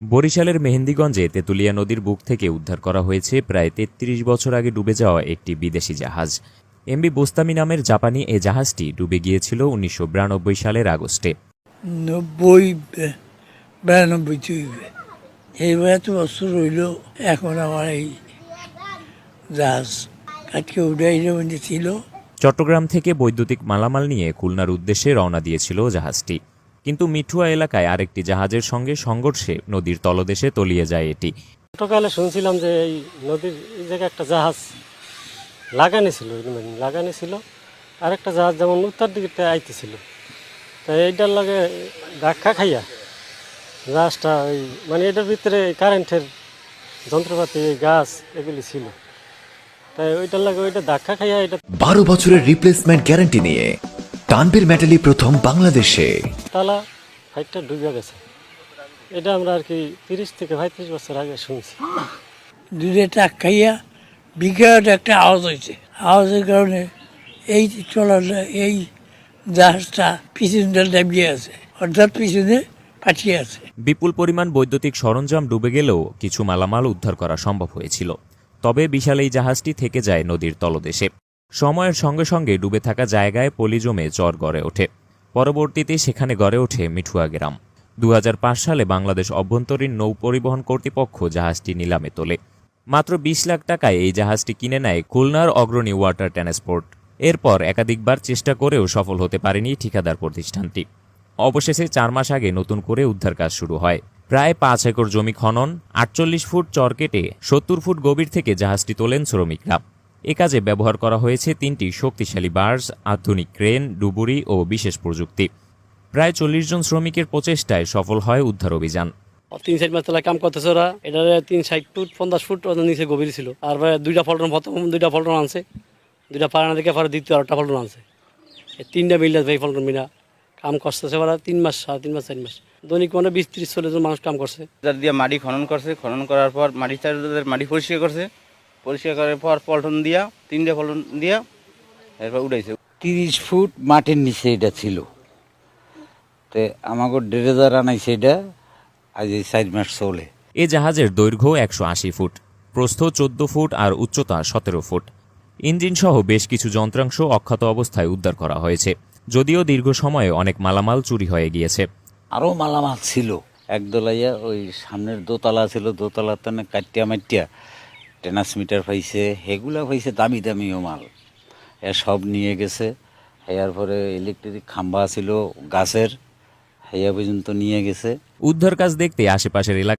বরিশালের মেহেন্দিগঞ্জে তেঁতুলিয়া নদীর বুক থেকে উদ্ধার করা হয়েছে প্রায় ৩৩ বছর আগে ডুবে যাওয়া একটি বিদেশি জাহাজ। এমবি বোস্তামি নামের জাপানি এ জাহাজটি ডুবে গিয়েছিল ১৯৯২ সালের আগস্টে। ৯২ এইবার এত বছর রইল, এখন আমার এই জাহাজ কাটকে উঠাইলে ছিল। চট্টগ্রাম থেকে বৈদ্যুতিক মালামাল নিয়ে খুলনার উদ্দেশ্যে রওনা দিয়েছিল জাহাজটি, কিন্তু মিঠুয়া এলাকায় আরেকটি জাহাজের সঙ্গে সংঘর্ষে নদীর তলদেশে তলিয়ে যায় এটি। ছোটকালে শুনছিলাম যে এই নদীর এই জায়গায় একটা জাহাজ লাগানি ছিল আর একটা জাহাজ যেমন উত্তর দিকে আইতেছিল, তাই এইটার লাগে ধাক্কা খাইয়া জাহাজটা ওই এটার ভিতরে কারেন্টের যন্ত্রপাতি, গাছ এগুলি ছিল, তাই ওইটার লাগে ওইটা ধাক্কা খাইয়া এটা 12 বছরের রিপ্লেসমেন্ট গ্যারান্টি নিয়ে তানভীর মেটালি প্রথম বাংলাদেশে তালা ফাইটটা ডুবে গেছে। এটা আমরা আর কি 30 থেকে 35 বছর আগে শুনছি। দুধে টাক খাইয়া বিকট একটা আওয়াজ হয়েছে। আওয়াজের কারণে এই চলার এই জাহাজটা পিছনে দাবিয়ে আছে, অর্থাৎ পিছনে পাঠিয়ে আছে। বিপুল পরিমাণ বৈদ্যুতিক সরঞ্জাম ডুবে গেলেও কিছু মালামাল উদ্ধার করা সম্ভব হয়েছিল। তবে বিশাল এই জাহাজটি থেকে যায় নদীর তলদেশে। সময়ের সঙ্গে সঙ্গে ডুবে থাকা জায়গায় পলি জমে চর গড়ে ওঠে। পরবর্তীতে সেখানে গড়ে ওঠে মিঠুয়া গ্রাম। ২০০৫ সালে বাংলাদেশ অভ্যন্তরীণ নৌ পরিবহন কর্তৃপক্ষ জাহাজটি নিলামে তোলে। মাত্র ২০ লাখ টাকায় এই জাহাজটি কিনে নেয় খুলনার অগ্রণী ওয়াটার ট্রান্সপোর্ট। এরপর একাধিকবার চেষ্টা করেও সফল হতে পারেনি ঠিকাদার প্রতিষ্ঠানটি। অবশেষে ৪ মাস আগে নতুন করে উদ্ধার কাজ শুরু হয়। প্রায় ৫ একর জমি খনন, ৪৮ ফুট চর কেটে ৭০ ফুট গভীর থেকে জাহাজটি তোলেন শ্রমিকরা। এ কাজে ব্যবহার করা হয়েছে ৩টি শক্তিশালী বার্জ, আধুনিক ক্রেন, ডুবুরি ও বিশেষ প্রযুক্তি। প্রায় ৪০ জন শ্রমিকের প্রচেষ্টায় সফল হয় উদ্ধার অভিযান। ৩ মাস তলায় কাম করতেছে ওরা। এটা ৩৬ ফুট ৫০ ফুট নিচে গভীর ছিল। আর দুইটা ফলটন, প্রথম 2টা ফলটন আনছে, 2টা পাড়ানা থেকে পরে দ্বিতীয় আরেকটা ফলটন আনছে। এই 3টা মিলে এই ফলটন মিলা কাম করতেছে ওরা 3 মাস, 3.5 মাস 4 মাস। দৈনিক 20-30-40 জন মানুষ কাম করছে। দিয়ে মাটি খনন করছে, খনন করার পর মাটি পরিষ্কার করছে, পরিষ্কার করার পর পল্টন দিয়া 3টে পল্টন দিয়া এরপর উঠাইছে। 30 ফুট মাটির নিচে এটা ছিল, তো আমাকে 1,500 আনাইছে। এটা আজ 4 মাস চলে। এ জাহাজের দৈর্ঘ্য ১৮০ ফুট, প্রস্থ 14 ফুট আর উচ্চতা 17 ফুট। ইঞ্জিনসহ বেশ কিছু যন্ত্রাংশ অক্ষত অবস্থায় উদ্ধার করা হয়েছে, যদিও দীর্ঘ সময়ে অনেক মালামাল চুরি হয়ে গিয়েছে। আরও মালামাল ছিল একদলাইয়া, ওই সামনের দোতলা ছিল, দোতলার তানে কাটিয়া মাটিয়া ট্রান্সমিটার পাইছে, হেগুলা পাইছে, দামি দামিও মাল এ সব নিয়ে গেছে। হেয়ার পরে ইলেকট্রিক খাম্বা ছিল গাছের, হেয়া পর্যন্ত নিয়ে গেছে। উদ্ধার কাজ দেখতে আশেপাশের এলাকা